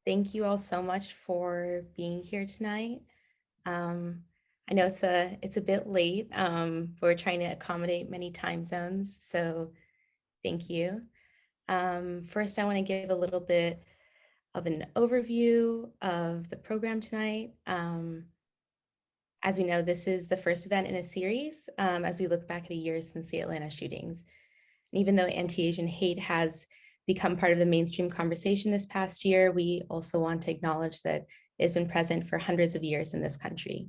Thank you all so much for being here tonight. I know it's a bit late, but we're trying to accommodate many time zones, so thank you. First, I want to give a little bit of an overview of the program tonight. As we know, this is the first event in a series as we look back at a year since the Atlanta shootings. And even though anti-Asian hate has become part of the mainstream conversation this past year, we also want to acknowledge that it has been present for hundreds of years in this country.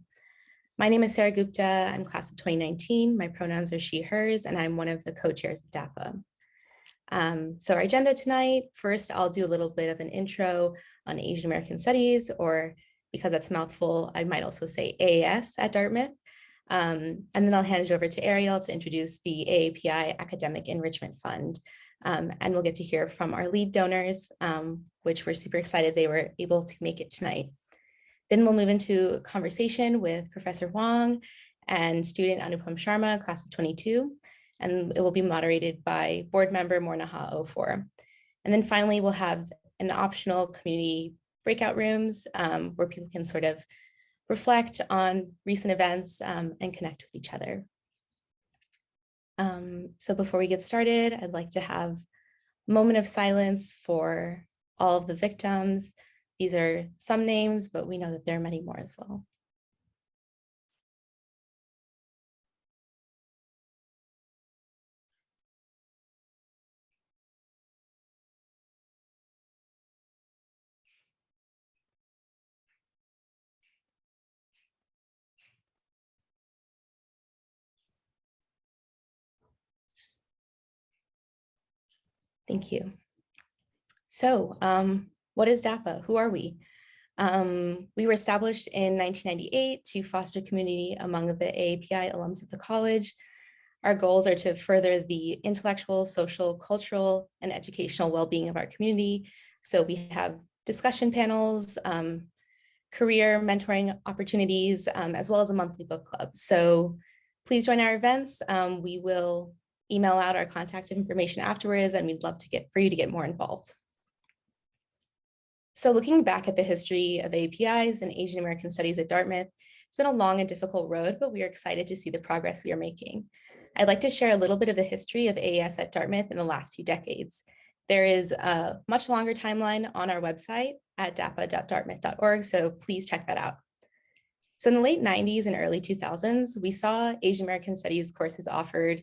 My name is Sarah Gupta. I'm class of 2019. My pronouns are she, hers, and I'm one of the co-chairs of DAPAAA. So our agenda tonight, first, I'll do a little bit of an intro on Asian American Studies, or because that's a mouthful, I might also say AAS at Dartmouth. And then I'll hand it over to Ariel to introduce the AAPI Academic Enrichment Fund. And we'll get to hear from our lead donors, which we're super excited they were able to make it tonight. Then we'll move into a conversation with Professor Huang and student Anupam Sharma, class of 22, and it will be moderated by board member Mornaha 04. And then finally, we'll have an optional community breakout rooms where people can sort of reflect on recent events and connect with each other. So before we get started, I'd like to have a moment of silence for all of the victims. These are some names, but we know that there are many more as well. Thank you. So what is DAPAAA? Who are we? We were established in 1998 to foster community among the AAPI alums of the college. Our goals are to further the intellectual, social, cultural, and educational well-being of our community. So we have discussion panels, career mentoring opportunities, as well as a monthly book club. So please join our events. We will email out our contact information afterwards, and we'd love to for you to get more involved. So looking back at the history of APIs and Asian American Studies at Dartmouth, it's been a long and difficult road, but we are excited to see the progress we are making. I'd like to share a little bit of the history of AAS at Dartmouth in the last 2 decades. There is a much longer timeline on our website at dapaa.dartmouth.org, so please check that out. So in the late 90s and early 2000s, we saw Asian American Studies courses offered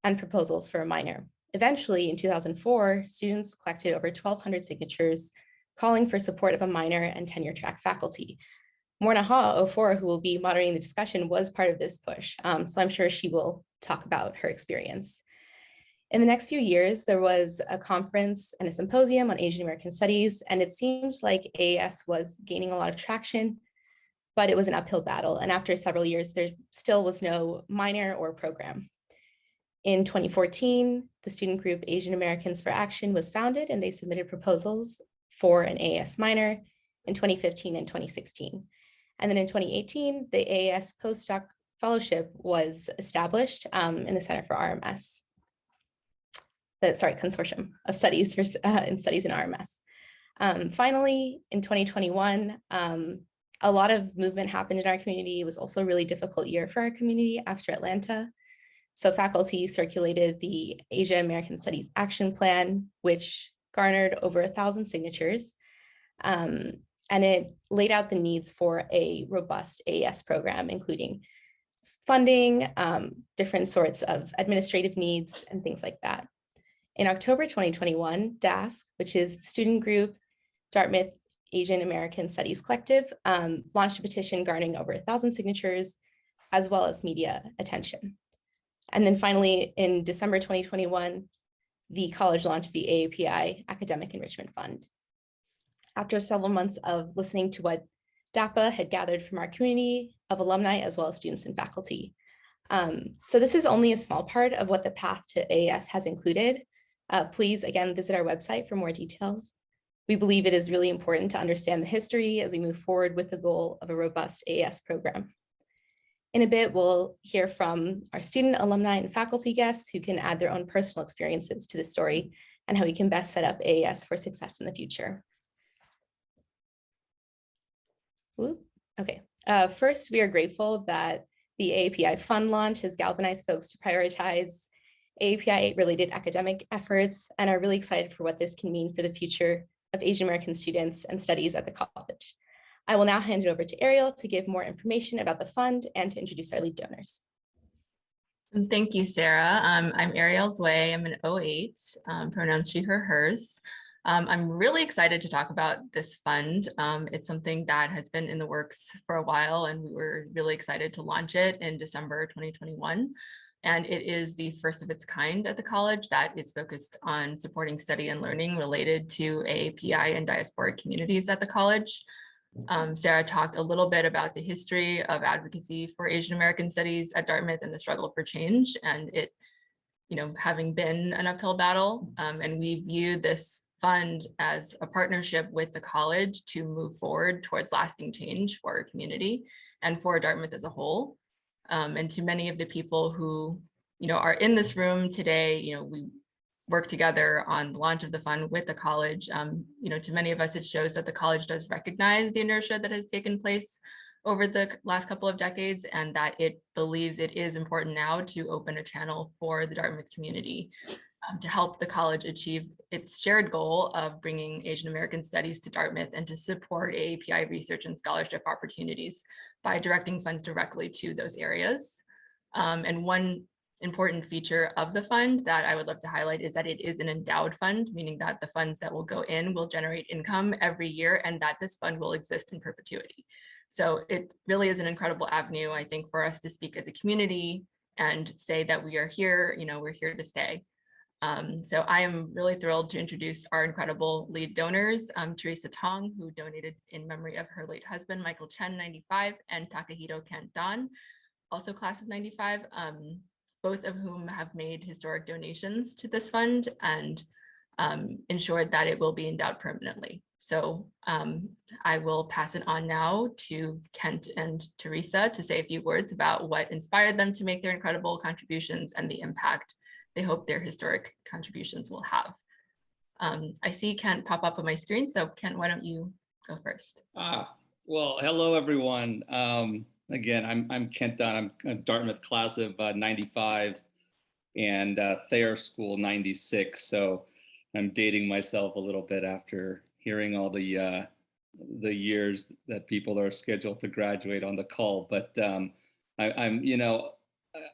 and proposals for a minor. Eventually, in 2004, students collected over 1,200 signatures calling for support of a minor and tenure track faculty. Mornaha 04, who will be moderating the discussion, was part of this push, so I'm sure she will talk about her experience. In the next few years, there was a conference and a symposium on Asian American Studies, and it seems like AAS was gaining a lot of traction, but it was an uphill battle. And after several years, there still was no minor or program. In 2014, the student group Asian Americans for Action was founded, and they submitted proposals for an AAS minor in 2015 and 2016. And then in 2018, the AAS postdoc fellowship was established in the Center for RMS. Consortium of Studies for Studies in RMS. Finally, in 2021, a lot of movement happened in our community. It was also a really difficult year for our community after Atlanta. So faculty circulated the Asia American Studies Action Plan, which garnered over 1,000 signatures. And it laid out the needs for a robust AAS program, including funding, different sorts of administrative needs, and things like that. In October 2021, DAASC, which is the student group Dartmouth Asian American Studies Collective, launched a petition garnering over 1,000 signatures, as well as media attention. And then finally, in December 2021, the college launched the AAPI Academic Enrichment Fund. After several months of listening to what DAPAAA had gathered from our community of alumni, as well as students and faculty. So this is only a small part of what the path to AAS has included. Please, again, visit our website for more details. We believe it is really important to understand the history as we move forward with the goal of a robust AAS program. In a bit, we'll hear from our student, alumni, and faculty guests who can add their own personal experiences to the story and how we can best set up AAS for success in the future. Whoop. Okay. First, we are grateful that the AAPI Fund launch has galvanized folks to prioritize AAPI-related academic efforts and are really excited for what this can mean for the future of Asian American students and studies at the college. I will now hand it over to Ariel to give more information about the fund and to introduce our lead donors. Thank you, Sarah. I'm Ariel Zwei. I'm an 08, pronouns she, her, hers. I'm really excited to talk about this fund. It's something that has been in the works for a while, and we were really excited to launch it in December 2021. And it is the first of its kind at the college that is focused on supporting study and learning related to AAPI and diasporic communities at the college. Sarah talked a little bit about the history of advocacy for Asian American studies at Dartmouth and the struggle for change, and it, having been an uphill battle. And we view this fund as a partnership with the college to move forward towards lasting change for our community and for Dartmouth as a whole. And to many of the people who, are in this room today, we work together on the launch of the fund with the college. To many of us, it shows that the college does recognize the inertia that has taken place over the last couple of decades, and that it believes it is important now to open a channel for the Dartmouth community to help the college achieve its shared goal of bringing Asian American studies to Dartmouth and to support AAPI research and scholarship opportunities by directing funds directly to those areas. And one important feature of the fund that I would love to highlight is that it is an endowed fund, meaning that the funds that will go in will generate income every year and that this fund will exist in perpetuity. So it really is an incredible avenue, I think, for us to speak as a community and say that we are here, we're here to stay. So I am really thrilled to introduce our incredible lead donors, Teresa Tong, who donated in memory of her late husband, Michael Chen, 95, and Takahito Kent Dahn, also class of 95. Both of whom have made historic donations to this fund and ensured that it will be endowed permanently. So I will pass it on now to Kent and Teresa to say a few words about what inspired them to make their incredible contributions and the impact they hope their historic contributions will have. I see Kent pop up on my screen, so Kent, why don't you go first? Well, hello everyone. Again, I'm Kent Dahn. I'm a Dartmouth class of 95 and Thayer School 96. So I'm dating myself a little bit after hearing all the years that people are scheduled to graduate on the call. But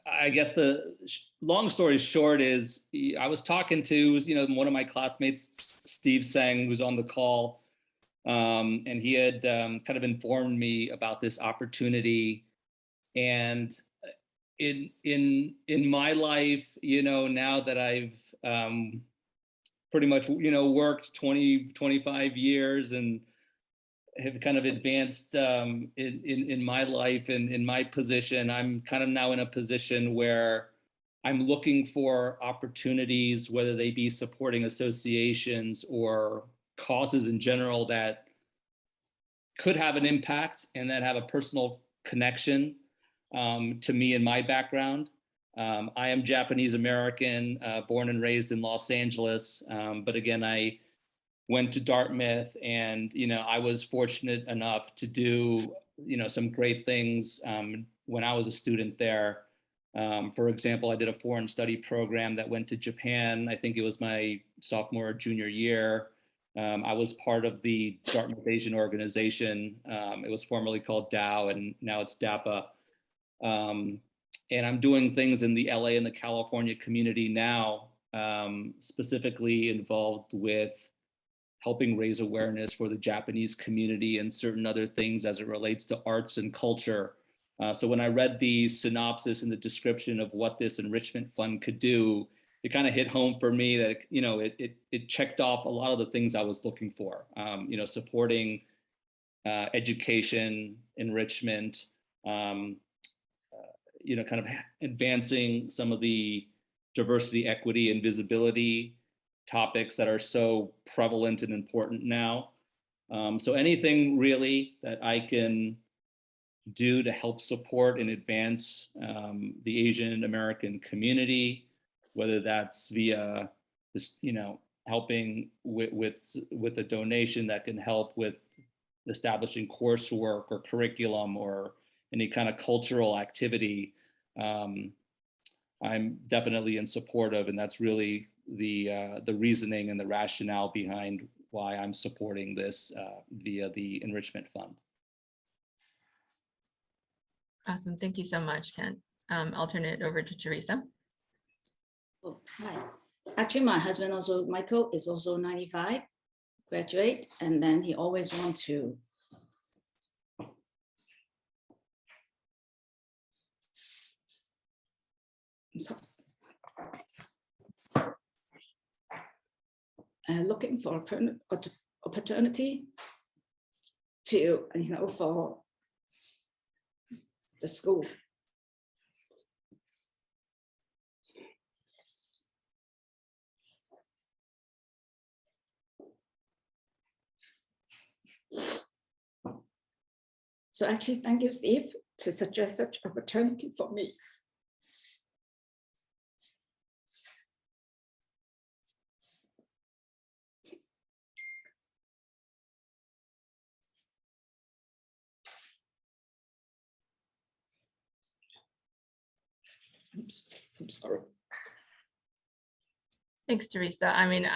I guess the long story short is I was talking to, one of my classmates, Steve Sang, who's on the call. And he had kind of informed me about this opportunity. And in my life, now that I've pretty much, worked 25 years and have kind of advanced in my life and in my position, I'm kind of now in a position where I'm looking for opportunities, whether they be supporting associations or causes in general that could have an impact and that have a personal connection to me and my background. I am Japanese American, born and raised in Los Angeles. But again, I went to Dartmouth and, I was fortunate enough to do, some great things when I was a student there. For example, I did a foreign study program that went to Japan. I think it was my sophomore or junior year. I was part of the Dartmouth Asian organization. It was formerly called DAO, and now it's DAPAAA. And I'm doing things in the LA and the California community now, specifically involved with helping raise awareness for the Japanese community and certain other things as it relates to arts and culture. So when I read the synopsis and the description of what this enrichment fund could do, it kind of hit home for me that, it checked off a lot of the things I was looking for, supporting education, enrichment, kind of advancing some of the diversity, equity, and visibility topics that are so prevalent and important now. So anything really that I can do to help support and advance the Asian American community, whether that's via this, helping with a donation that can help with establishing coursework or curriculum or any kind of cultural activity, I'm definitely in support of, and that's really the reasoning and the rationale behind why I'm supporting this via the Enrichment Fund. Awesome. Thank you so much, Kent. I'll turn it over to Teresa. Oh, hi. Actually, my husband also, Michael, is also 95, graduate, and then he always want to looking for an opportunity to, for the school. So actually, thank you, Steve, to suggest such opportunity for me. I'm sorry. Thanks, Teresa. I mean,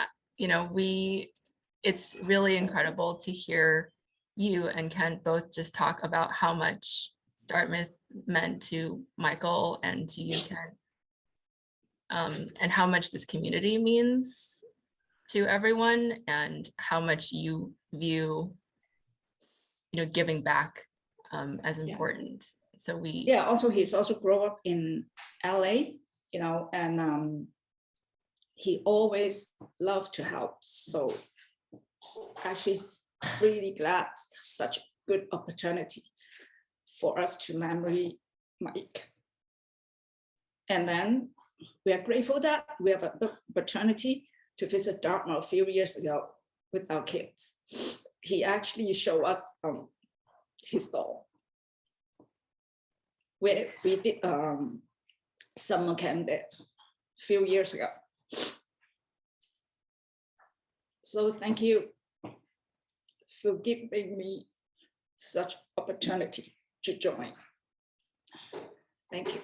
it's really incredible to hear you and Kent both just talk about how much Dartmouth meant to Michael and to you, Kent, and how much this community means to everyone, and how much you view, giving back as important. So also he's also grew up in LA, and he always loved to help. So actually really glad such good opportunity for us to memory Mike. And then we are grateful that we have an opportunity to visit Dartmouth a few years ago with our kids. He actually showed us his store where we did summer camp there a few years ago. So thank you for giving me such opportunity to join. Thank you.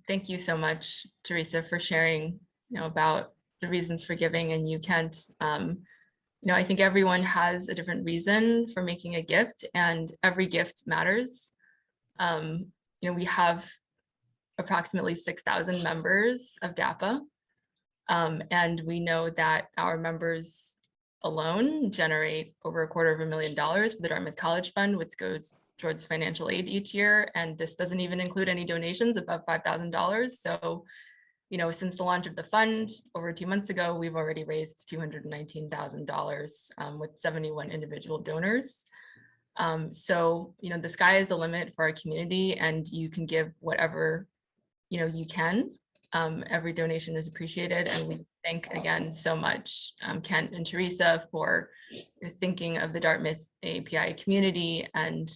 Thank you so much, Teresa, for sharing, about the reasons for giving. And you, Kent, I think everyone has a different reason for making a gift, and every gift matters. We have approximately 6,000 members of DAPAAA, and we know that our members alone generate over $250,000 for the Dartmouth College Fund, which goes towards financial aid each year. And this doesn't even include any donations above $5,000. So, since the launch of the fund over 2 months ago, we've already raised $219,000 with 71 individual donors. So, the sky is the limit for our community, and you can give whatever, you can. Every donation is appreciated, and we thank again so much Kent and Teresa for thinking of the Dartmouth AAPI community and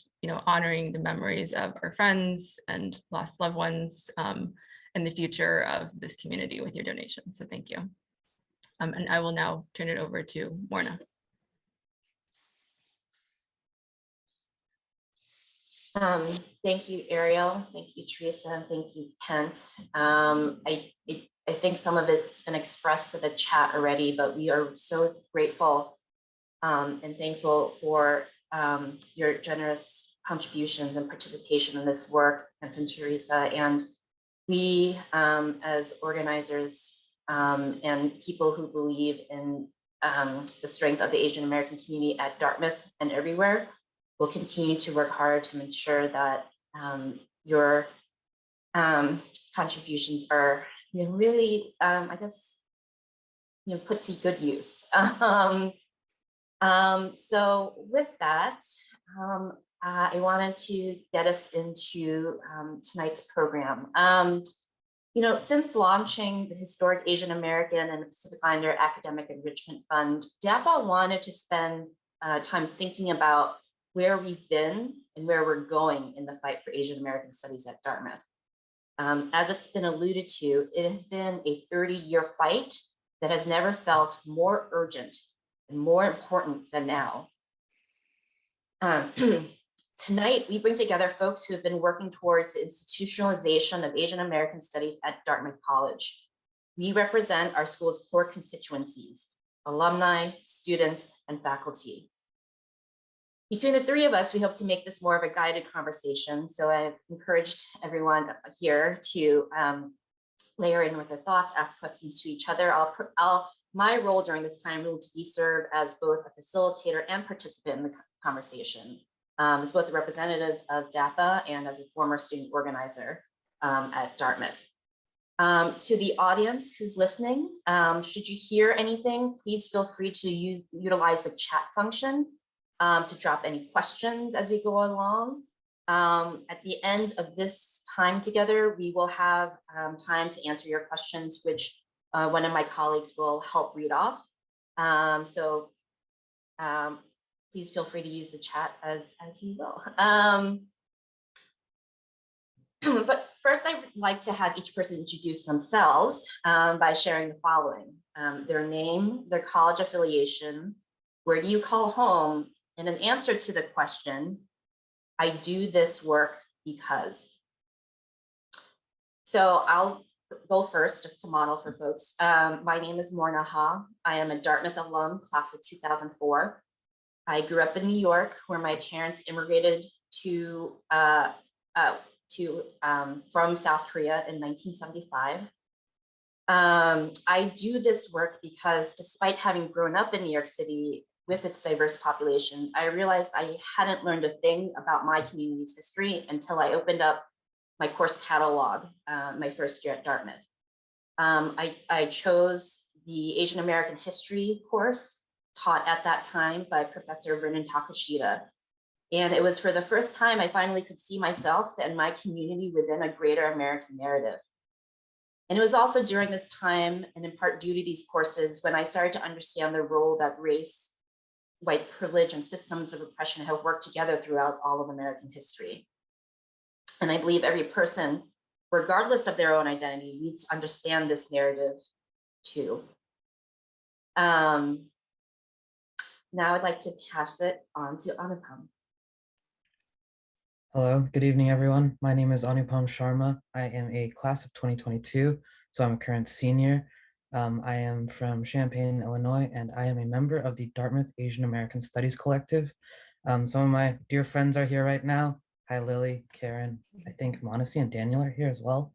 honoring the memories of our friends and lost loved ones and the future of this community with your donation. So thank you. And I will now turn it over to Morna. Thank you, Ariel. Thank you, Teresa, and thank you, Kent. I think some of it's been expressed to the chat already, but we are so grateful and thankful for your generous contributions and participation in this work, Kent and Teresa. And we, as organizers and people who believe in the strength of the Asian American community at Dartmouth and everywhere, will continue to work hard to ensure that your contributions are really, put to good use. So with that, I wanted to get us into tonight's program. Since launching the historic Asian American and Pacific Islander Academic Enrichment Fund, DAPAAA wanted to spend time thinking about where we've been and where we're going in the fight for Asian American studies at Dartmouth. As it's been alluded to, it has been a 30-year fight that has never felt more urgent and more important than now. Tonight, we bring together folks who have been working towards the institutionalization of Asian American studies at Dartmouth College. We represent our school's core constituencies, alumni, students, and faculty. Between the three of us, we hope to make this more of a guided conversation. So I've encouraged everyone here to layer in with their thoughts, ask questions to each other. My role during this time will be serve as both a facilitator and participant in the conversation, as both a representative of DAPAAA and as a former student organizer at Dartmouth. To the audience who's listening, should you hear anything, please feel free to utilize the chat function to drop any questions as we go along. At the end of this time together, we will have time to answer your questions, which one of my colleagues will help read off. Please feel free to use the chat as you will. But first, I would like to have each person introduce themselves by sharing the following: their name, their college affiliation, where do you call home, and an answer to the question, I do this work because. So I'll go first just to model for folks. My name is Morna Ha. I am a Dartmouth alum, class of 2004. I grew up in New York, where my parents immigrated from South Korea in 1975. I do this work because despite having grown up in New York City with its diverse population, I realized I hadn't learned a thing about my community's history until I opened up my course catalog my first year at Dartmouth. I chose the Asian American History course taught at that time by Professor Vernon Takashita. And it was for the first time I finally could see myself and my community within a greater American narrative. And it was also during this time, and in part due to these courses, when I started to understand the role that race, white privilege, and systems of oppression have worked together throughout all of American history. And I believe every person, regardless of their own identity, needs to understand this narrative too. Now I'd like to pass it on to Anupam. Hello, good evening, everyone. My name is Anupam Sharma. I am a class of 2022, so I'm a current senior. I am from Champaign, Illinois, and I am a member of the Dartmouth Asian American Studies Collective. Some of my dear friends are here right now. Hi, Lily, Karen, I think Monesi and Daniel are here as well.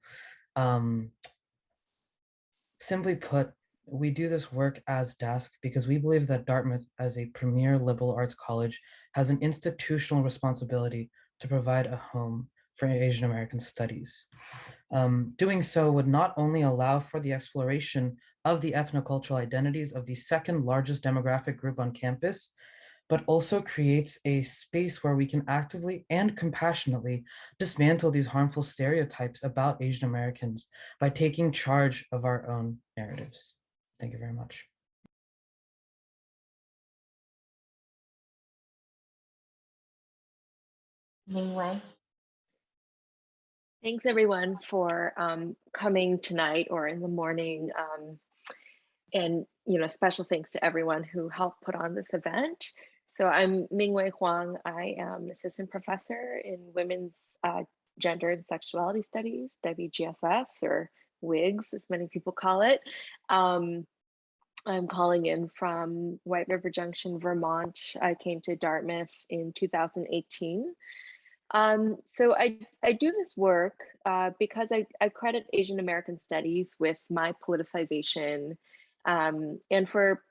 Simply put, we do this work as DAASC because we believe that Dartmouth, as a premier liberal arts college, has an institutional responsibility to provide a home for Asian American studies. Doing so would not only allow for the exploration of the ethnocultural identities of the second largest demographic group on campus, but also creates a space where we can actively and compassionately dismantle these harmful stereotypes about Asian Americans by taking charge of our own narratives. Thank you very much. Mingwei. Thanks everyone for coming tonight or in the morning. And special thanks to everyone who helped put on this event. So I'm Mingwei Huang. I am assistant professor in women's gender and sexuality studies, WGSS, or WIGS, as many people call it. I'm calling in from White River Junction, Vermont. I came to Dartmouth in 2018. So I do this work because I credit Asian American studies with my politicization and for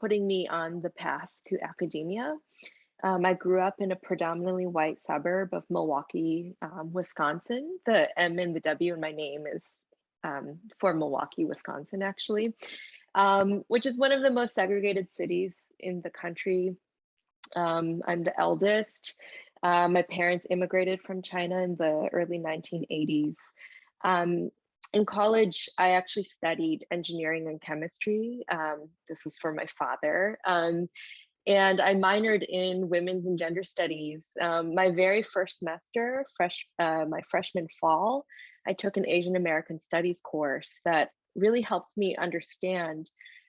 putting me on the path to academia. I grew up in a predominantly white suburb of Milwaukee, Wisconsin. The M and the W in my name is for Milwaukee, Wisconsin, actually, which is one of the most segregated cities in the country. I'm the eldest. My parents immigrated from China in the early 1980s. In college, I actually studied engineering and chemistry. This was for my father. And I minored in women's and gender studies. My very first semester, my freshman fall, I took an Asian American studies course that really helped me understand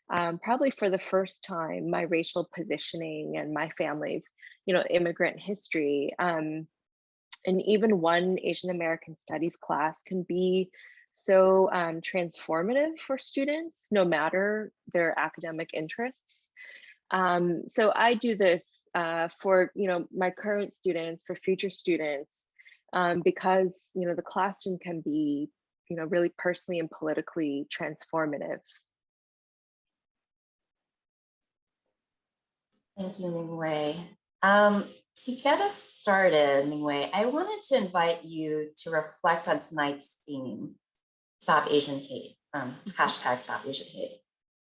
probably for the first time, my racial positioning and my family's, immigrant history. And even one Asian American Studies class can be so transformative for students, no matter their academic interests. So I do this for my current students, for future students, because the classroom can be really personally and politically transformative. Thank you, Mingwei. To get us started, Mingwei, I wanted to invite you to reflect on tonight's theme, Stop Asian Hate, hashtag Stop Asian Hate.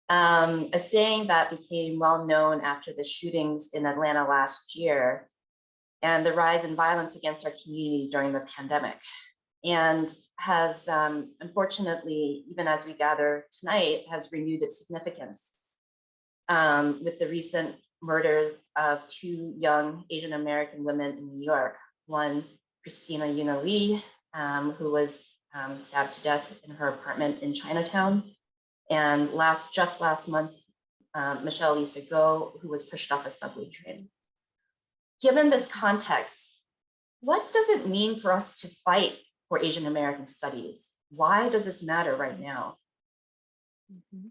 A saying that became well known after the shootings in Atlanta last year and the rise in violence against our community during the pandemic, and has unfortunately, even as we gather tonight, has renewed its significance with the recent murders of two young Asian American women in New York. One, Christina Yuna Lee, who was stabbed to death in her apartment in Chinatown. And just last month, Michelle Lisa Go, who was pushed off a subway train. Given this context, what does it mean for us to fight for Asian American studies? Why does this matter right now? Mm-hmm.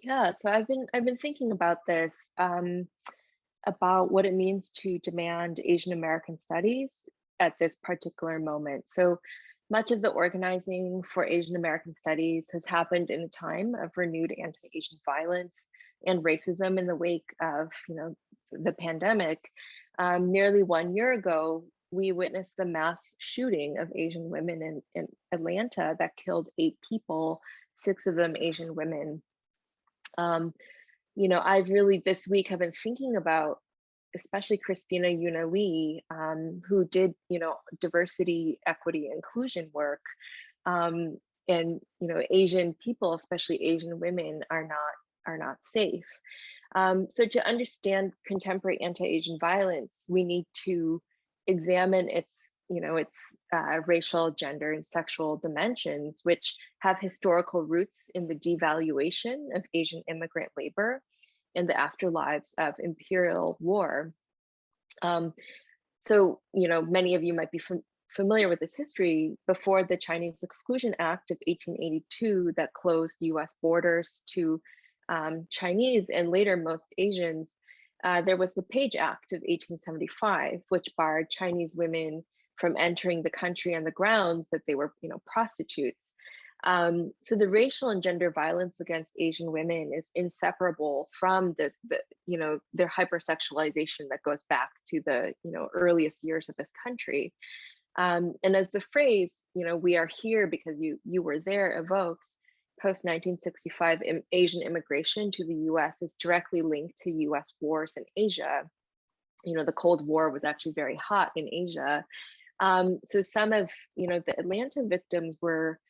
Yeah, so I've been thinking about this, about what it means to demand Asian American studies at this particular moment. So much of the organizing for Asian American studies has happened in a time of renewed anti-Asian violence and racism in the wake of the pandemic. Nearly 1 year ago, we witnessed the mass shooting of Asian women in Atlanta that killed 8 people, 6 of them Asian women. I've really this week have been thinking about especially Christina Yuna Lee, who did, diversity, equity, inclusion work. And, Asian people, especially Asian women, are not safe. So to understand contemporary anti-Asian violence, we need to examine its racial, gender, and sexual dimensions, which have historical roots in the devaluation of Asian immigrant labor and the afterlives of imperial war. So, many of you might be familiar with this history. Before the Chinese Exclusion Act of 1882 that closed US borders to Chinese and later most Asians, there was the Page Act of 1875, which barred Chinese women from entering the country on the grounds that they were, prostitutes. So the racial and gender violence against Asian women is inseparable from their hypersexualization that goes back to the earliest years of this country. And as the phrase "we are here because you were there" evokes, post 1965 Asian immigration to the U.S. is directly linked to U.S. wars in Asia. The Cold War was actually very hot in Asia. So some of the Atlanta victims were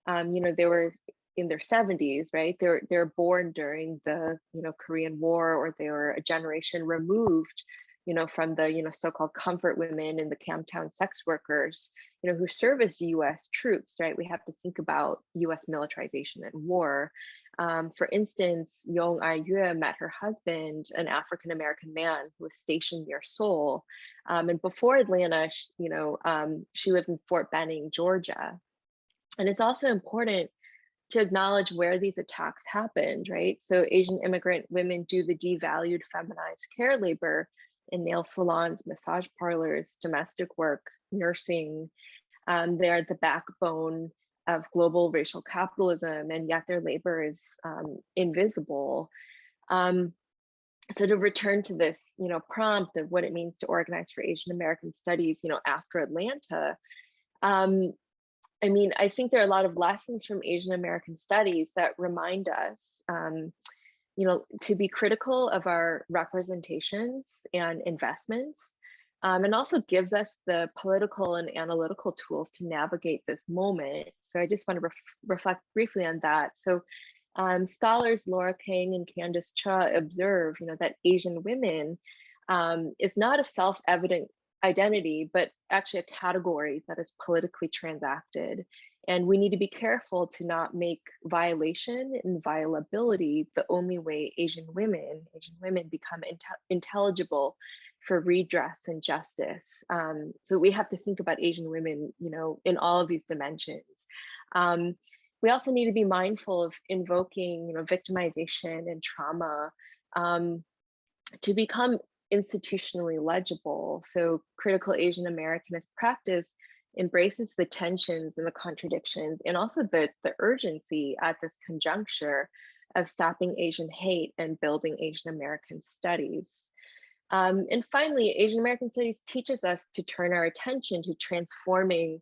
they were in their 70s, right? They're born during the Korean War, or they were a generation removed from the so-called comfort women and the Camptown sex workers who serviced U.S. troops, right? We have to think about U.S. militarization and war. For instance, Yong Ai-yue met her husband, an African-American man who was stationed near Seoul, and before Atlanta, she lived in Fort Benning, Georgia. And it's also important to acknowledge where these attacks happened, right? So Asian immigrant women do the devalued feminized care labor in nail salons, massage parlors, domestic work, nursing. They are the backbone of global racial capitalism, and yet their labor is invisible. So to return to this, prompt of what it means to organize for Asian American studies, after Atlanta, I think there are a lot of lessons from Asian American studies that remind us, to be critical of our representations and investments, and also gives us the political and analytical tools to navigate this moment. So I just want to reflect briefly on that. So scholars Laura Kang and Candace Cha observe, that Asian women is not a self-evident identity, but actually a category that is politically transacted. And we need to be careful to not make violation and violability the only way Asian women become intelligible for redress and justice. So we have to think about Asian women, in all of these dimensions. We also need to be mindful of invoking, victimization and trauma to become institutionally legible. So critical Asian Americanist practice embraces the tensions and the contradictions and also the urgency at this conjuncture of stopping Asian hate and building Asian American studies. And finally, Asian American studies teaches us to turn our attention to transforming,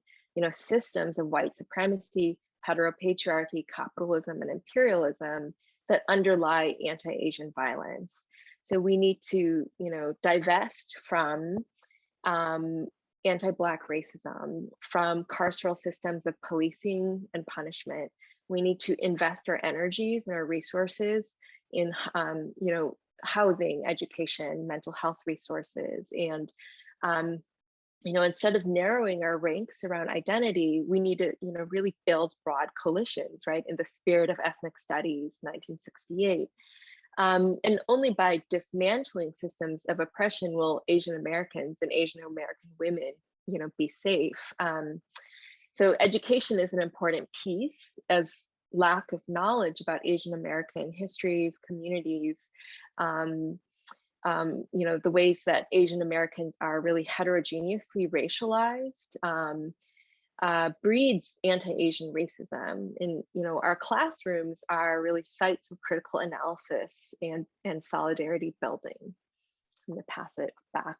systems of white supremacy, heteropatriarchy, capitalism, and imperialism that underlie anti-Asian violence. So we need to, divest from anti-Black racism, from carceral systems of policing and punishment. We need to invest our energies and our resources in, housing, education, mental health resources. And, instead of narrowing our ranks around identity, we need to, really build broad coalitions, right? In the spirit of ethnic studies, 1968. And only by dismantling systems of oppression will Asian Americans and Asian American women, be safe. So education is an important piece, as lack of knowledge about Asian American histories, communities, the ways that Asian Americans are really heterogeneously racialized, breeds anti-Asian racism. And our classrooms are really sites of critical analysis and solidarity building. I'm going to pass it back.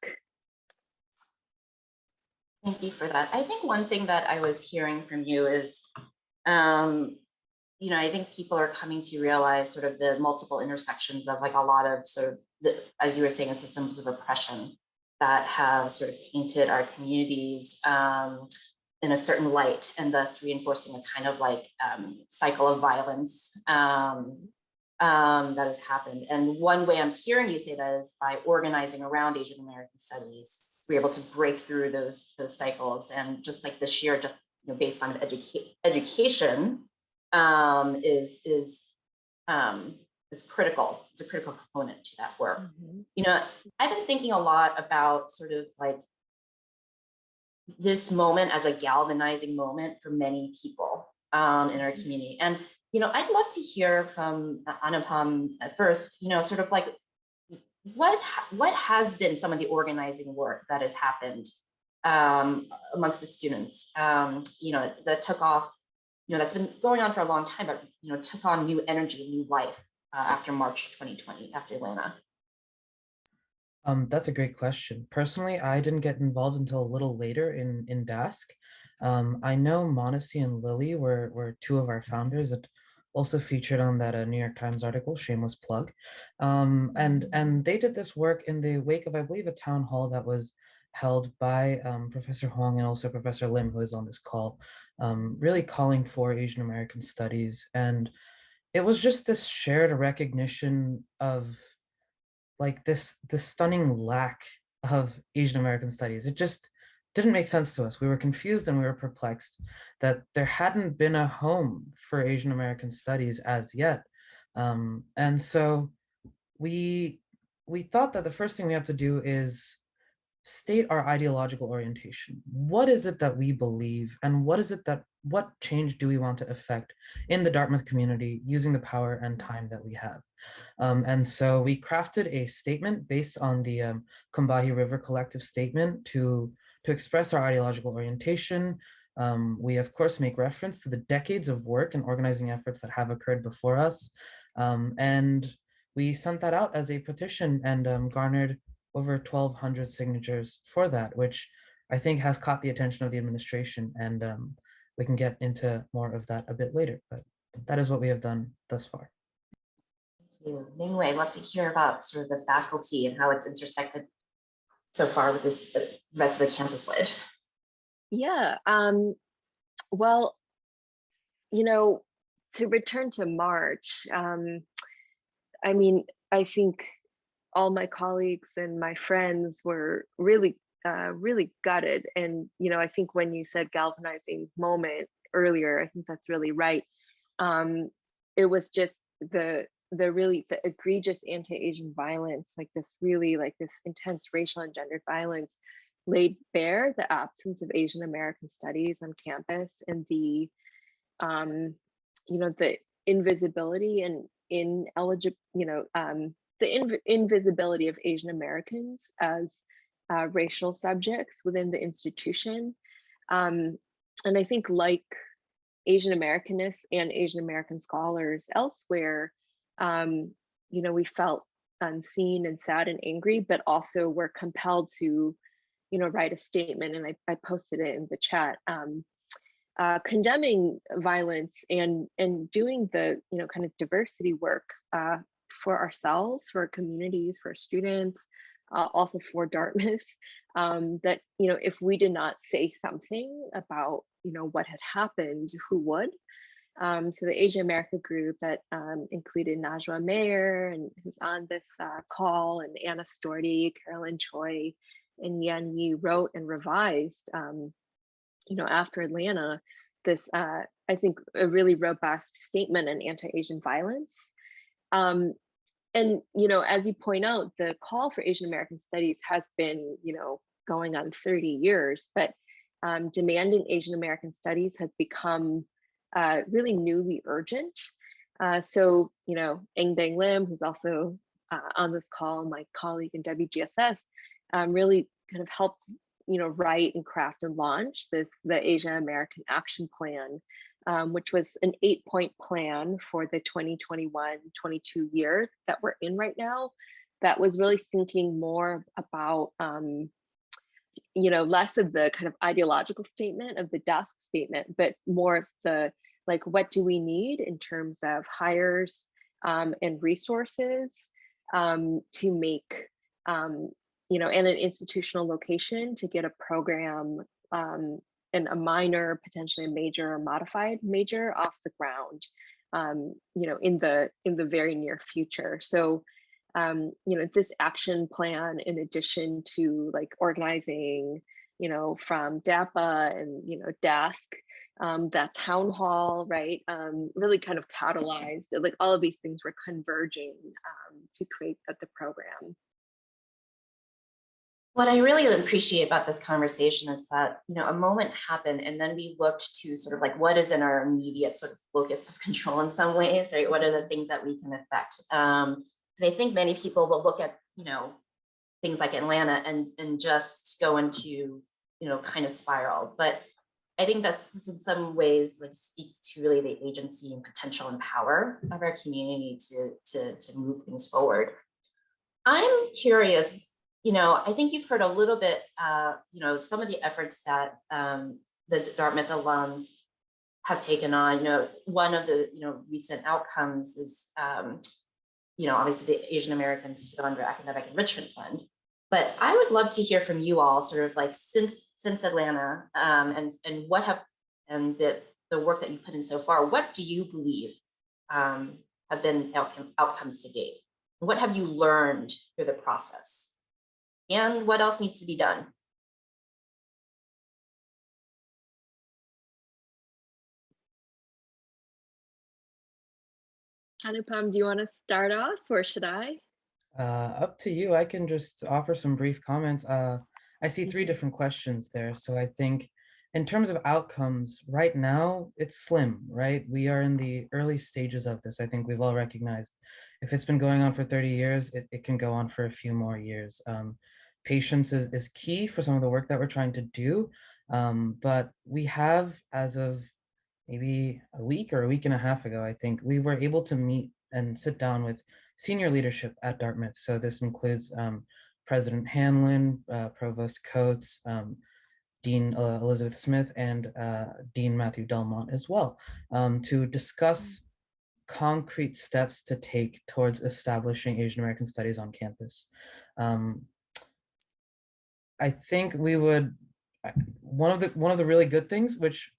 Thank you for that. I think one thing that I was hearing from you is, I think people are coming to realize sort of the multiple intersections of like a lot of sort of, as you were saying, systems of oppression that have sort of painted our communities in a certain light, and thus reinforcing a kind of like cycle of violence that has happened. And one way I'm hearing you say that is by organizing around Asian American studies, we're able to break through those cycles. And just like the sheer, just baseline of education is critical. It's a critical component to that work. Mm-hmm. I've been thinking a lot about sort of like this moment as a galvanizing moment for many people in our community. And, I'd love to hear from Anupam at first, sort of like what has been some of the organizing work that has happened amongst the students, that took off, that's been going on for a long time, but, took on new energy, new life after March 2020, after Atlanta? That's a great question. Personally, I didn't get involved until a little later in DAASC. I know Monacy and Lily were two of our founders that also featured on that New York Times article, shameless plug. And they did this work in the wake of, I believe, a town hall that was held by Professor Huang and also Professor Lim, who is on this call, really calling for Asian American studies. And it was just this shared recognition of like this stunning lack of Asian American studies. It just didn't make sense to us. We were confused and we were perplexed that there hadn't been a home for Asian American studies as yet. And so we thought that the first thing we have to do is state our ideological orientation. What is it that we believe, and what change do we want to effect in the Dartmouth community using the power and time that we have? And so we crafted a statement based on the Combahee River Collective statement to express our ideological orientation. We of course make reference to the decades of work and organizing efforts that have occurred before us. And we sent that out as a petition and garnered over 1,200 signatures for that, which I think has caught the attention of the administration. And we can get into more of that a bit later, but that is what we have done thus far. Thank you. Mingwei, I'd love to hear about sort of the faculty and how it's intersected so far with this rest of the campus life. Yeah, well, to return to March, I mean, I think all my colleagues and my friends were really, really gutted. And, I think when you said galvanizing moment earlier, I think that's really right. It was just the egregious anti-Asian violence, like this intense racial and gendered violence, laid bare the absence of Asian American studies on campus, and the the invisibility and invisibility of Asian Americans as racial subjects within the institution. And I think, like Asian Americanists and Asian American scholars elsewhere, we felt unseen and sad and angry, but also were compelled to, write a statement, and I posted it in the chat, condemning violence and doing the, kind of diversity work for ourselves, for our communities, for students, also for Dartmouth, that, if we did not say something about, what had happened, who would? So the Asian America group that included Najwa Mayer, and who's on this call, and Anna Storty, Carolyn Choi, and Yan Yi wrote and revised, after Atlanta, this, I think, a really robust statement on anti-Asian violence. And, as you point out, the call for Asian American studies has been, going on 30 years, but demanding Asian American studies has become really newly urgent. So, Eng Bang Lim, who's also on this call, my colleague in WGSS, really kind of helped, write and craft and launch the Asian American Action Plan, which was an 8-point plan for the 2021-22 year that we're in right now, that was really thinking more about, less of the kind of ideological statement of the DAASC statement, but more of the, like, what do we need in terms of hires and resources to make, and an institutional location to get a program and a minor, potentially a major or modified major off the ground, in the very near future. So, this action plan, in addition to like organizing, from DAPAAA and, DAASC, that town hall, right, really kind of catalyzed, like all of these things were converging to create the program. What I really appreciate about this conversation is that, a moment happened, and then we looked to sort of like what is in our immediate sort of locus of control in some ways, right? What are the things that we can affect? Because I think many people will look at, things like Atlanta and just go into, kind of spiral. But I think this in some ways like speaks to really the agency and potential and power of our community to move things forward. I'm curious, I think you've heard a little bit, some of the efforts that the Dartmouth alums have taken on. One of the, recent outcomes is, obviously the Asian American Pacific Islander Academic Enrichment Fund. But I would love to hear from you all, sort of like since Atlanta, and what have, and the work that you've put in so far. What do you believe have been outcomes to date? What have you learned through the process? And what else needs to be done? Anupam, do you want to start off, or should I? Up to you. I can just offer some brief comments. I see 3 different questions there. So I think in terms of outcomes, right now, it's slim, right? We are in the early stages of this. I think we've all recognized if it's been going on for 30 years, it can go on for a few more years. Patience is key for some of the work that we're trying to do. But we have, as of maybe a week or a week and a half ago, I think, we were able to meet and sit down with senior leadership at Dartmouth. So this includes President Hanlon, Provost Coates, Dean Elizabeth Smith, and Dean Matthew Delmont as well, to discuss concrete steps to take towards establishing Asian American studies on campus. I think we would, one of the really good things, which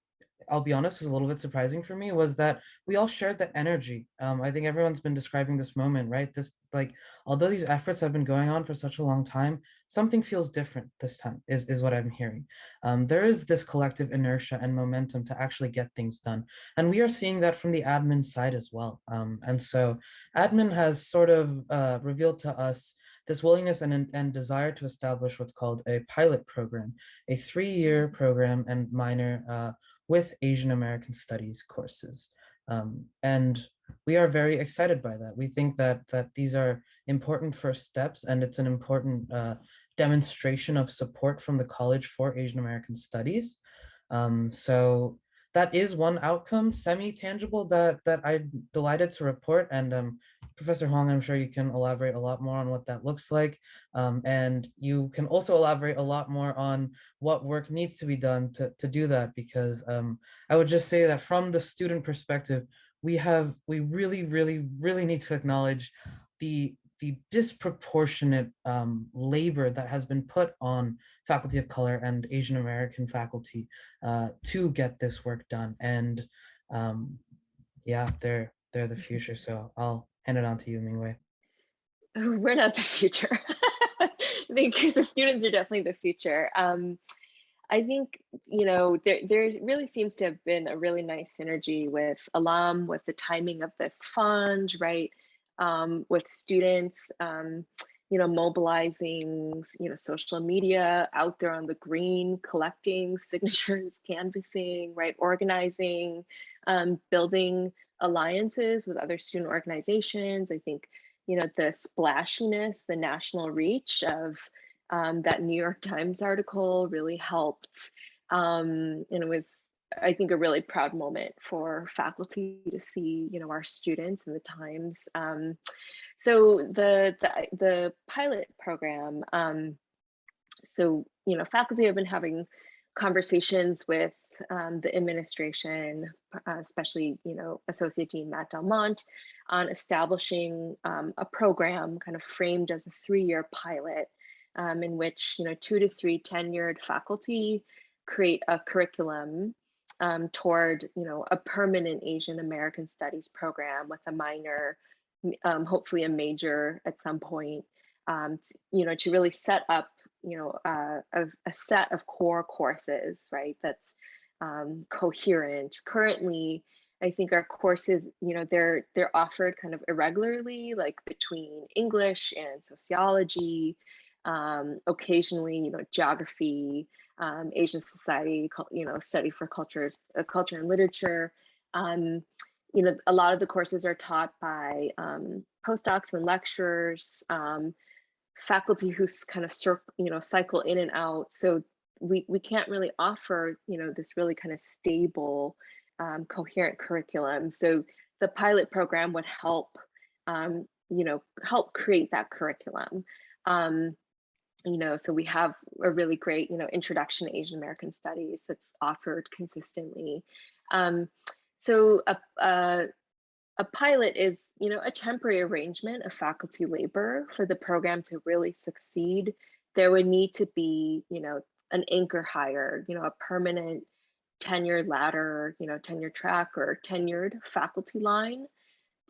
I'll be honest, was a little bit surprising for me was that we all shared the energy. I think everyone's been describing this moment, right? This, like, although these efforts have been going on for such a long time, something feels different this time, is what I'm hearing. There is this collective inertia and momentum to actually get things done. And we are seeing that from the admin side as well. And so admin has sort of revealed to us this willingness and desire to establish what's called a pilot program, a 3-year program and minor with Asian American Studies courses. And we are very excited by that. We think that these are important first steps, and it's an important demonstration of support from the College for Asian American Studies. So that is one outcome, semi-tangible, that I'm delighted to report. And Professor Huang, I'm sure you can elaborate a lot more on what that looks like. And you can also elaborate a lot more on what work needs to be done to do that, because I would just say that from the student perspective, we really, really, really need to acknowledge the disproportionate labor that has been put on faculty of color and Asian American faculty to get this work done. And yeah, they're the future. So I'll hand it on to you, Mingwei. We're not the future. I think the students are definitely the future. I think, there really seems to have been a really nice synergy with alum, with the timing of this fund, right? With students, mobilizing, social media, out there on the green, collecting signatures, canvassing, right? Organizing, building alliances with other student organizations. I think, the splashiness, the national reach of that New York Times article really helped. And it was, I think, a really proud moment for faculty to see, our students in the Times. So the pilot program, faculty have been having conversations with the administration, especially, Associate Dean Matt Delmont, on establishing a program kind of framed as a 3-year pilot in which, 2 to 3 tenured faculty create a curriculum toward, a permanent Asian American Studies program with a minor, hopefully a major at some point, to really set up, a set of core courses, right? That's coherent. Currently, I think our courses, they're offered kind of irregularly, like between English and sociology, occasionally, geography, Asian society, study for culture and literature. A lot of the courses are taught by postdocs and lecturers, faculty who kind of cycle in and out. So we can't really offer, this really kind of stable, coherent curriculum. So the pilot program would help, help create that curriculum. So we have a really great, introduction to Asian American Studies that's offered consistently. So a pilot is, a temporary arrangement of faculty labor. For the program to really succeed, there would need to be, an anchor hire, a permanent tenure ladder, tenure track or tenured faculty line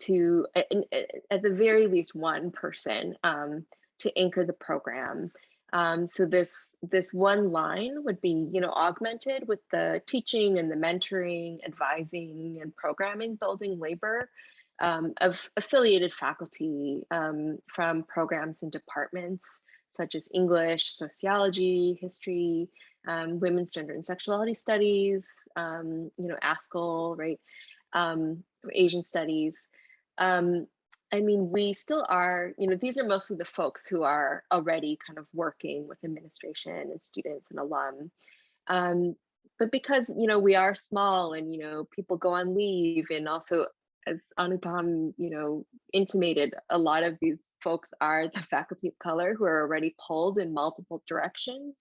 to, at the very least, one person to anchor the program. So this one line would be, augmented with the teaching and the mentoring, advising, and programming building labor of affiliated faculty from programs and departments such as English, sociology, history, women's gender and sexuality studies, ASCL, right, Asian studies. We still are, these are mostly the folks who are already kind of working with administration and students and alum. But because, we are small and, people go on leave, and also, as Anupam, intimated, a lot of these folks are the faculty of color who are already pulled in multiple directions.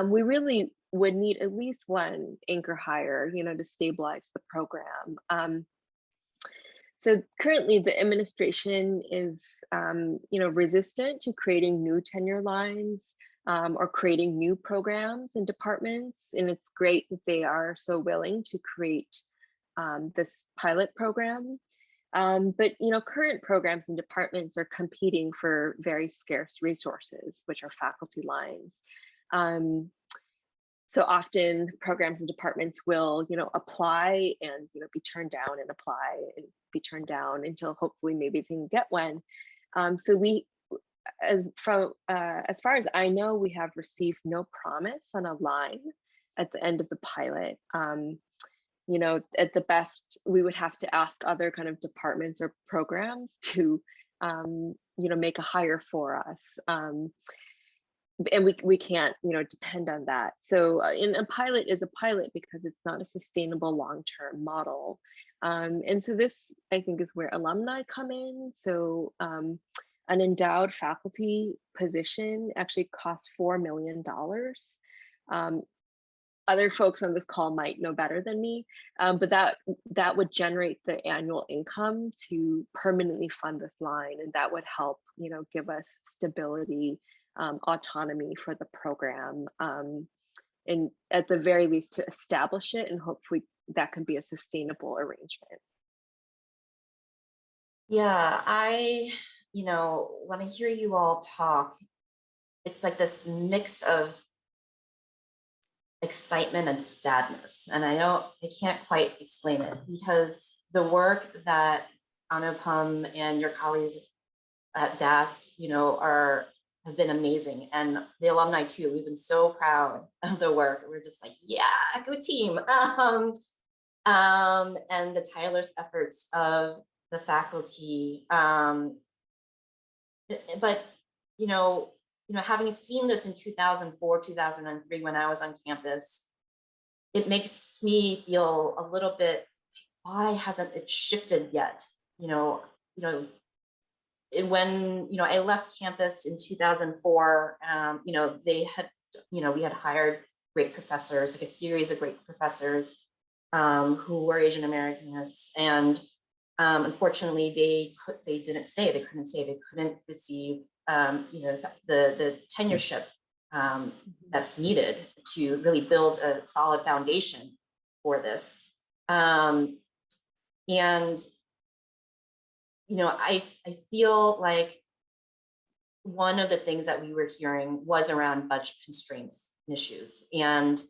We really would need at least one anchor hire, to stabilize the program. So currently the administration is, resistant to creating new tenure lines or creating new programs in departments. And it's great that they are so willing to create this pilot program. But current programs and departments are competing for very scarce resources, which are faculty lines. So often programs and departments will, apply and, be turned down and apply and be turned down until hopefully maybe they can get one. So we, as far as I know, we have received no promise on a line at the end of the pilot. At the best, we would have to ask other kind of departments or programs to, make a hire for us. And we can't, depend on that. So a pilot is a pilot because it's not a sustainable long-term model. And so this, I think, is where alumni come in. So an endowed faculty position actually costs $4 million. Other folks on this call might know better than me, but that would generate the annual income to permanently fund this line, and that would help, give us stability, autonomy for the program, and at the very least to establish it, and hopefully that can be a sustainable arrangement. Yeah, when I hear you all talk, it's like this mix of excitement and sadness. And I can't quite explain it, because the work that Anupam and your colleagues at DAASC, have been amazing. And the alumni too, we've been so proud of the work. We're just like, yeah, go team. And the tireless efforts of the faculty. But, having seen this in 2004, 2003, when I was on campus, it makes me feel a little bit, why hasn't it shifted yet? When I left campus in 2004, they had, we had hired great professors, like a series of great professors who were Asian Americanists, and unfortunately they didn't stay. They couldn't stay. They couldn't receive the tenureship that's needed to really build a solid foundation for this. I feel like one of the things that we were hearing was around budget constraints and issues. And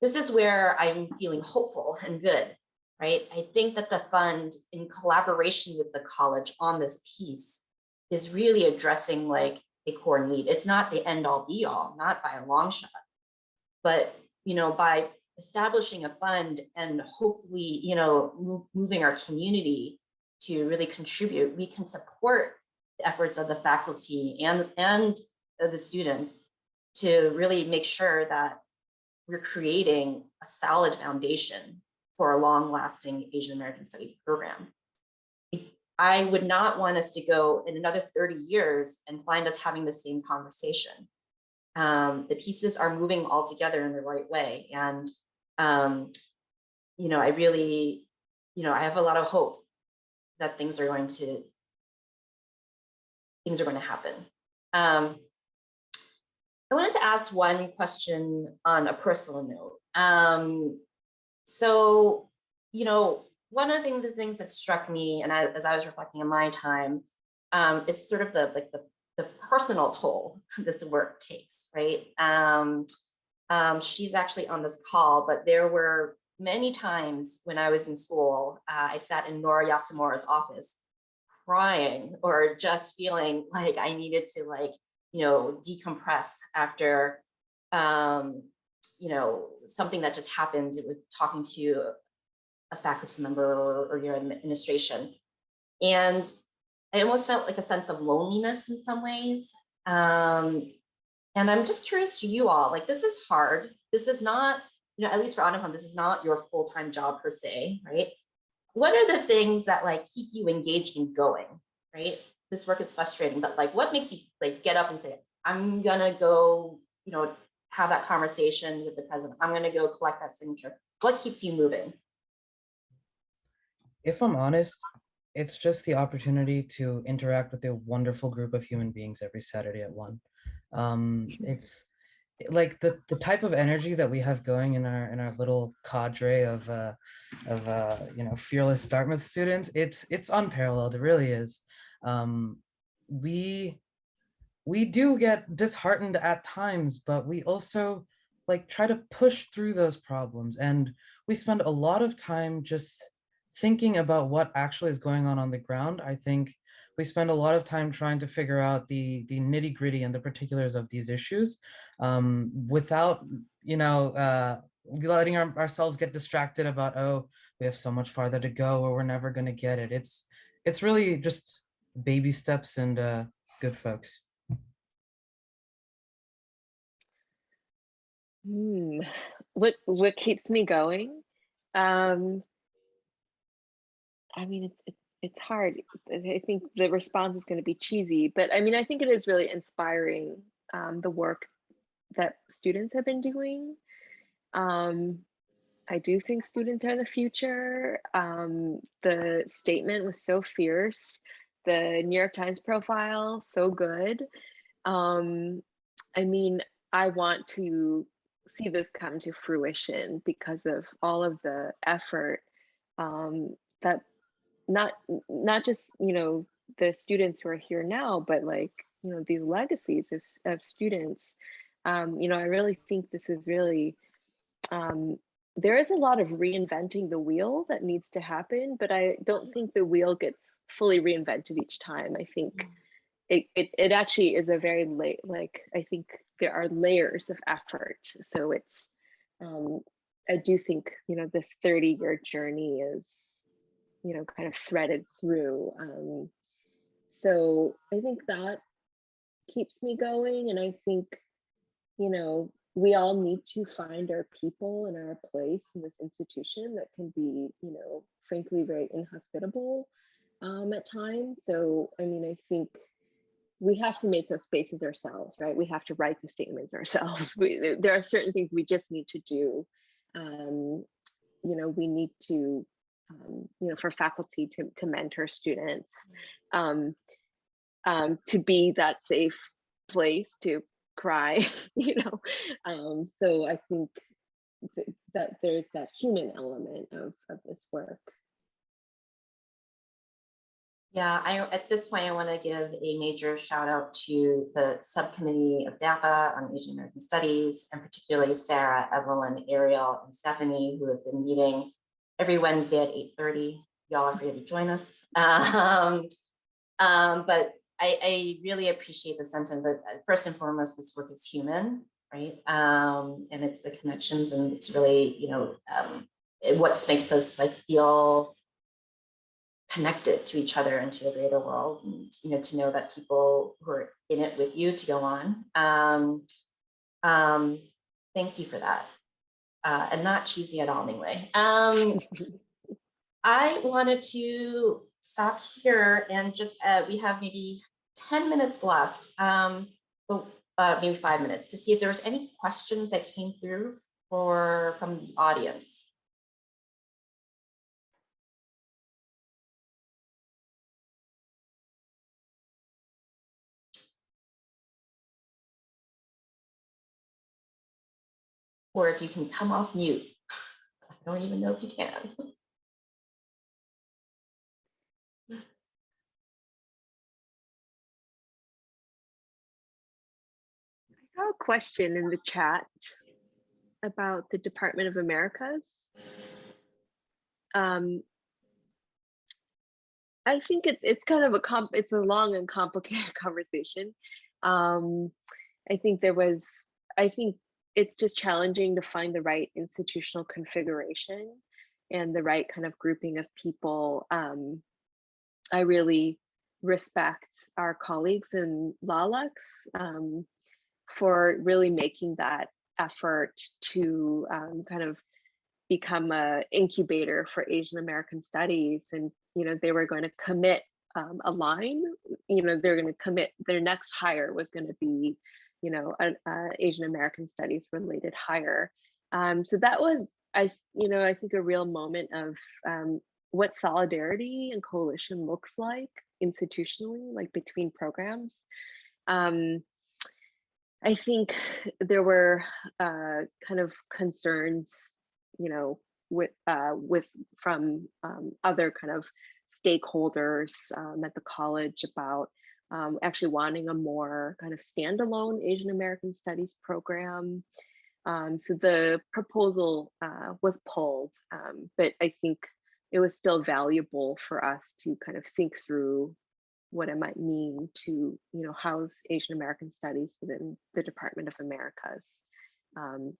this is where I'm feeling hopeful and good, right? I think that the fund, in collaboration with the college on this piece, is really addressing like a core need. It's not the end all be all, not by a long shot, but by establishing a fund and hopefully moving our community to really contribute, we can support the efforts of the faculty and the students to really make sure that we're creating a solid foundation for a long-lasting Asian American Studies program. I would not want us to go in another 30 years and find us having the same conversation. The pieces are moving all together in the right way. And, I really, I have a lot of hope that things are going to happen. I wanted to ask one question on a personal note. So, one of the things that struck me, and as I was reflecting on my time, is sort of the personal toll this work takes, right? She's actually on this call, but there were many times when I was in school, I sat in Nora Yasumura's office crying or just feeling like I needed to decompress after, something that just happened with talking to a faculty member or your administration. And I almost felt like a sense of loneliness in some ways. And I'm just curious to you all, like, this is hard. This is not, at least for Anupam, this is not your full-time job per se, right? What are the things that keep you engaged and going, right? This work is frustrating, but what makes you get up and say, I'm gonna go, have that conversation with the president. I'm gonna go collect that signature. What keeps you moving? If I'm honest, it's just the opportunity to interact with a wonderful group of human beings every Saturday at 1. It's like the type of energy that we have going in our little cadre of you know, fearless Dartmouth students. It's unparalleled. It really is. We do get disheartened at times, but we also like try to push through those problems, and we spend a lot of time just thinking about what actually is going on the ground. I think we spend a lot of time trying to figure out the nitty gritty and the particulars of these issues, without, you know, letting ourselves get distracted about, oh, we have so much farther to go, or we're never going to get it. It's really just baby steps and good folks. What keeps me going? I mean, it's hard. I think the response is going to be cheesy, but I mean, I think it is really inspiring, the work that students have been doing. I do think students are the future. The statement was so fierce. The New York Times profile, so good. I mean, I want to see this come to fruition because of all of the effort, that not just, you know, the students who are here now, but like, you know, these legacies of students. You know, I really think this is really, there is a lot of reinventing the wheel that needs to happen, but I don't think the wheel gets fully reinvented each time. I think it actually is a very late, like, I think there are layers of effort. So it's, I do think, you know, this 30-year journey is, you know, kind of threaded through. So I think that keeps me going. And I think, you know, we all need to find our people and our place in this institution that can be, you know, frankly, very inhospitable at times. So, I mean, I think we have to make those spaces ourselves, right? We have to write the statements ourselves. There are certain things we just need to do. You know, we need to, you know, for faculty to mentor students, to be that safe place to cry, you know. So I think that there's that human element of this work. Yeah, at this point, I want to give a major shout out to the subcommittee of DAPAAA on Asian American Studies, and particularly Sarah, Evelyn, Ariel, and Stephanie, who have been meeting every Wednesday at 8:30. Y'all are free to join us. But I really appreciate the sentiment that first and foremost, this work is human, right? And it's the connections, and it's really, you know, what makes us like feel connected to each other and to the greater world, and, you know, to know that people who are in it with you to go on. Thank you for that. And not cheesy at all, Mingwei. I wanted to stop here and just, we have maybe 10 minutes left, but maybe 5 minutes, to see if there was any questions that came through from the audience. Or if you can come off mute. I don't even know if you can. I saw a question in the chat about the Department of Americas. I think it's kind of it's a long and complicated conversation. I think it's just challenging to find the right institutional configuration and the right kind of grouping of people. I really respect our colleagues in LALUX for really making that effort to kind of become an incubator for Asian American studies. And, you know, they were going to commit a line, you know, they're going to commit, their next hire was going to be, you know, an Asian American studies related hire. So that was, I think a real moment of what solidarity and coalition looks like institutionally, like between programs. I think there were kind of concerns, you know, with from other kind of stakeholders at the college about actually wanting a more kind of standalone Asian American Studies program. So the proposal was pulled, but I think it was still valuable for us to kind of think through what it might mean to, house Asian American Studies within the Department of Americas. Um,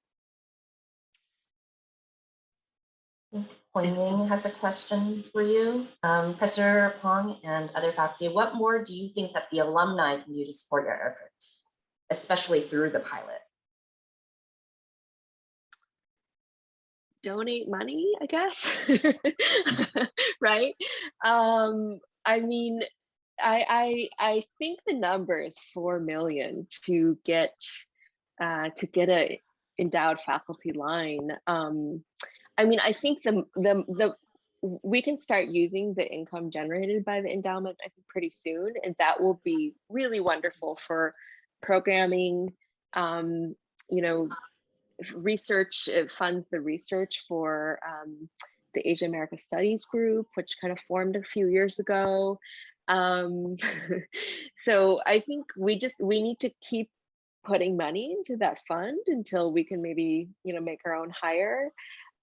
Pointing has a question for you. Professor Huang and other faculty, what more do you think that the alumni can do to support your efforts, especially through the pilot? Donate money, I guess, right? I mean, I think the number is 4 million to get a endowed faculty line. I mean, I think the we can start using the income generated by the endowment, I think, pretty soon, and that will be really wonderful for programming. You know, research. It funds the research for the Asia America Studies group, which kind of formed a few years ago. So I think we need to keep putting money into that fund until we can maybe make our own hire.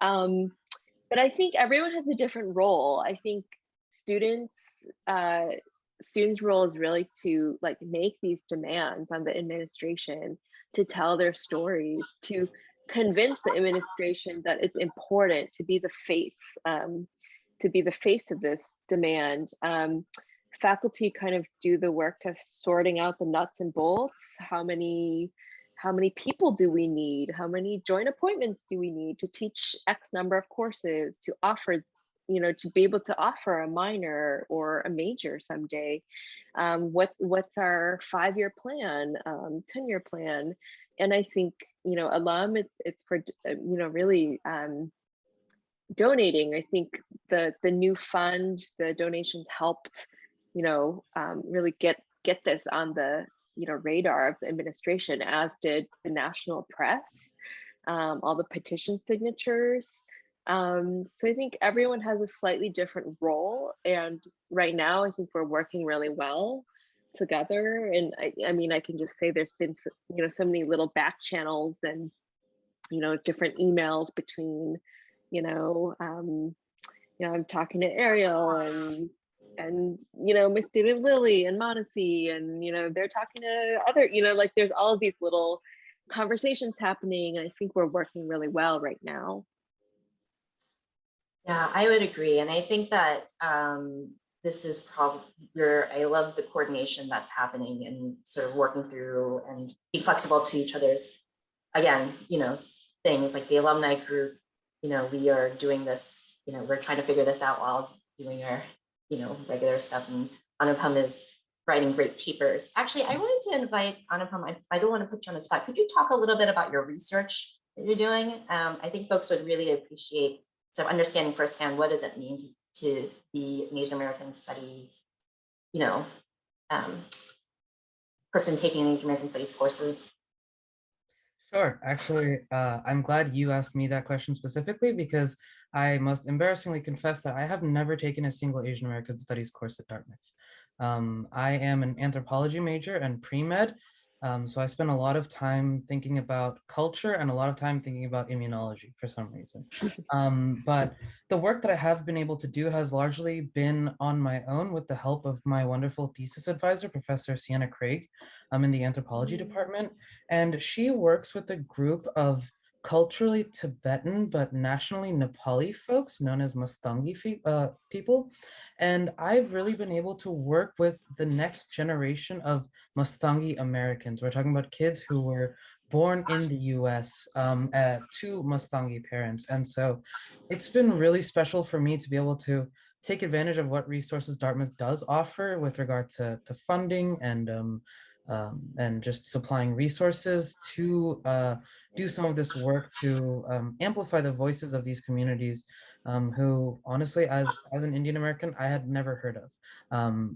But I think everyone has a different role. I think students students' role is really to make these demands on the administration, to tell their stories, to convince the administration that it's important to be the face of this demand. Faculty kind of do the work of sorting out the nuts and bolts. How many people do we need? How many joint appointments do we need to teach X number of courses, to offer, to be able to offer a minor or a major someday? What's our 5-year plan, 10-year plan? And I think, alum, it's for, really donating. I think the new fund, the donations helped, really get this on the radar of the administration, as did the national press, all the petition signatures. So I think everyone has a slightly different role, and right now I think we're working really well together. And I mean, I can just say there's been so many little back channels and different emails between I'm talking to Ariel and my student Lily and Monacy, and they're talking to other, there's all of these little conversations happening, and I think we're working really well right now. Yeah, I would agree. And I think that this is probably where I love the coordination that's happening and sort of working through and be flexible to each other's, again, things like the alumni group, we are doing this, we're trying to figure this out while doing our, regular stuff. And Anupam is writing great papers. Actually, I wanted to invite Anupam, I don't want to put you on the spot. Could you talk a little bit about your research that you're doing? I think folks would really appreciate sort of understanding firsthand, what does it mean to be an Asian American Studies, person taking Asian American Studies courses? Sure. Actually, I'm glad you asked me that question specifically, because I must embarrassingly confess that I have never taken a single Asian American Studies course at Dartmouth. I am an anthropology major and pre-med, so I spend a lot of time thinking about culture and a lot of time thinking about immunology for some reason. But the work that I have been able to do has largely been on my own with the help of my wonderful thesis advisor, Professor Sienna Craig, in the anthropology department. And she works with a group of culturally Tibetan but nationally Nepali folks known as Mustangi people. And I've really been able to work with the next generation of Mustangi Americans. We're talking about kids who were born in the US to Mustangi parents. And so it's been really special for me to be able to take advantage of what resources Dartmouth does offer with regard to funding and just supplying resources to do some of this work to amplify the voices of these communities who, honestly, as an Indian American, I had never heard of.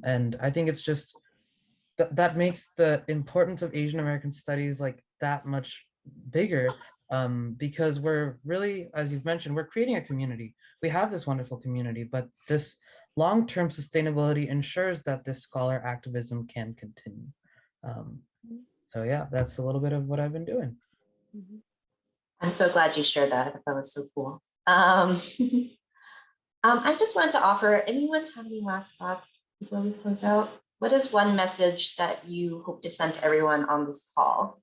And I think it's just that makes the importance of Asian American studies like that much bigger, because we're really, as you've mentioned, we're creating a community. We have this wonderful community, but this long-term sustainability ensures that this scholar activism can continue. So yeah, that's a little bit of what I've been doing. Mhm. I'm so glad you shared that. I thought that was so cool. I just wanted to offer, anyone have any last thoughts before we close out? What is one message that you hope to send to everyone on this call?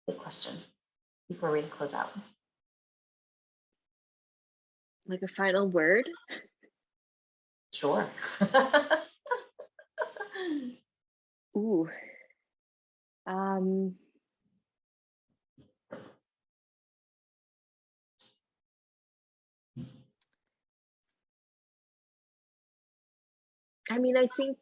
Good question. Before we close out. Like a final word? Sure. Ooh. Um, I mean, I think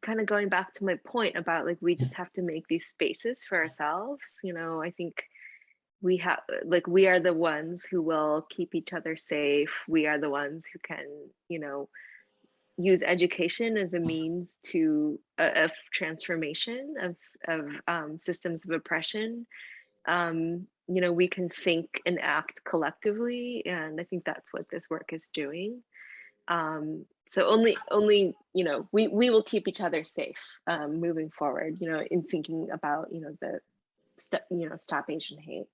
kind of going back to my point about like we just have to make these spaces for ourselves. I think we are the ones who will keep each other safe. We are the ones who can, use education as a means to of transformation of systems of oppression. We can think and act collectively, and I think that's what this work is doing. So only we will keep each other safe moving forward, in thinking about the Stop Asian Hate.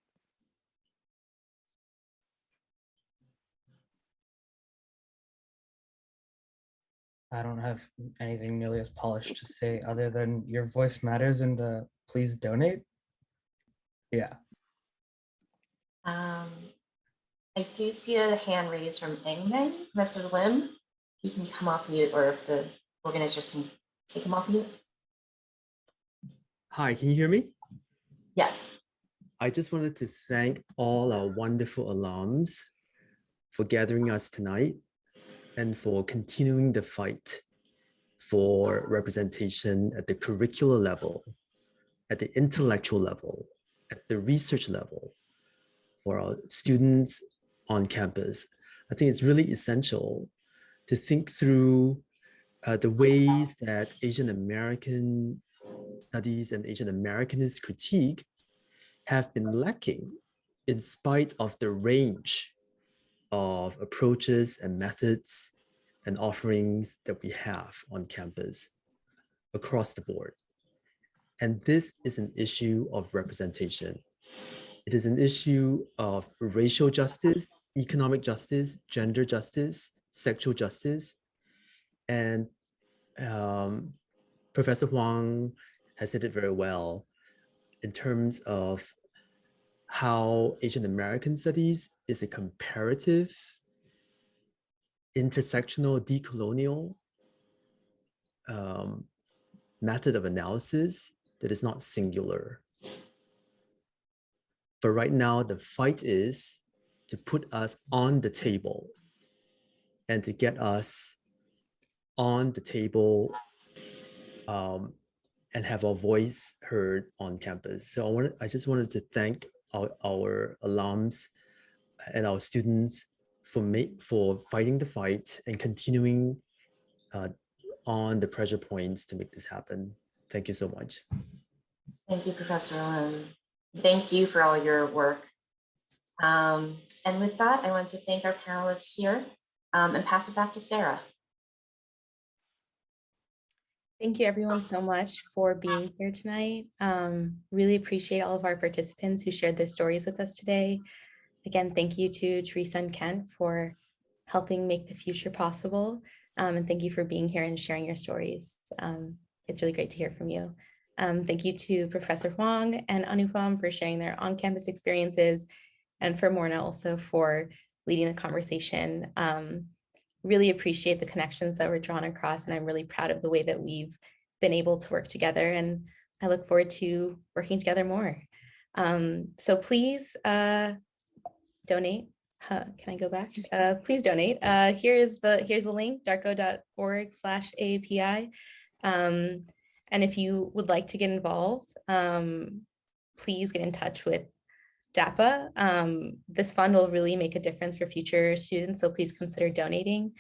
I don't have anything nearly as polished to say other than your voice matters, and please donate. Yeah. I do see a hand raised from Engman, Professor Lim. He can come off mute, or if the organizers can take him off mute. Hi, can you hear me? Yes. I just wanted to thank all our wonderful alums for gathering us tonight and for continuing the fight for representation at the curricular level, at the intellectual level, at the research level for our students on campus. I think it's really essential to think through the ways that Asian American studies and Asian Americanist critique have been lacking in spite of the range of approaches and methods and offerings that we have on campus across the board. And this is an issue of representation. It is an issue of racial justice, economic justice, gender justice, sexual justice. And Professor Huang has said it very well in terms of how Asian American studies is a comparative, intersectional, decolonial method of analysis that is not singular. But right now, the fight is to put us on the table and to get us on the table and have our voice heard on campus. So I just wanted to thank our alums and our students for fighting the fight and continuing on the pressure points to make this happen. Thank you so much. Thank you, Professor Lim. Thank you for all your work. And with that, I want to thank our panelists here and pass it back to Sarah. Thank you everyone so much for being here tonight. Really appreciate all of our participants who shared their stories with us today. Again, thank you to Teresa and Kent for helping make the future possible. And thank you for being here and sharing your stories. It's really great to hear from you. Thank you to Professor Huang and Anupam for sharing their on-campus experiences, and for Morna also for leading the conversation. Really appreciate the connections that were drawn across, and I'm really proud of the way that we've been able to work together, and I look forward to working together more. So please donate. Can I go back? Please donate. Here's the link, darko.org/AAPI. And if you would like to get involved, please get in touch with DAPAAA. This fund will really make a difference for future students, so please consider donating.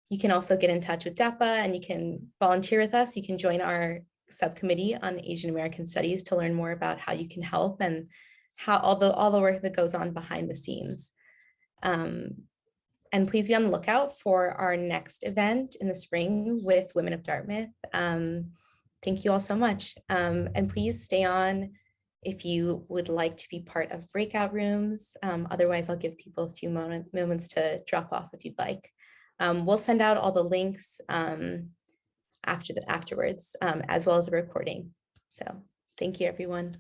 You can also get in touch with DAPAAA and you can volunteer with us. You can join our subcommittee on Asian American Studies to learn more about how you can help and how all the work that goes on behind the scenes. And please be on the lookout for our next event in the spring with Women of Dartmouth. Thank you all so much. And please stay on if you would like to be part of breakout rooms. Otherwise, I'll give people a few moments to drop off if you'd like. We'll send out all the links afterwards, as well as a recording. So thank you, everyone.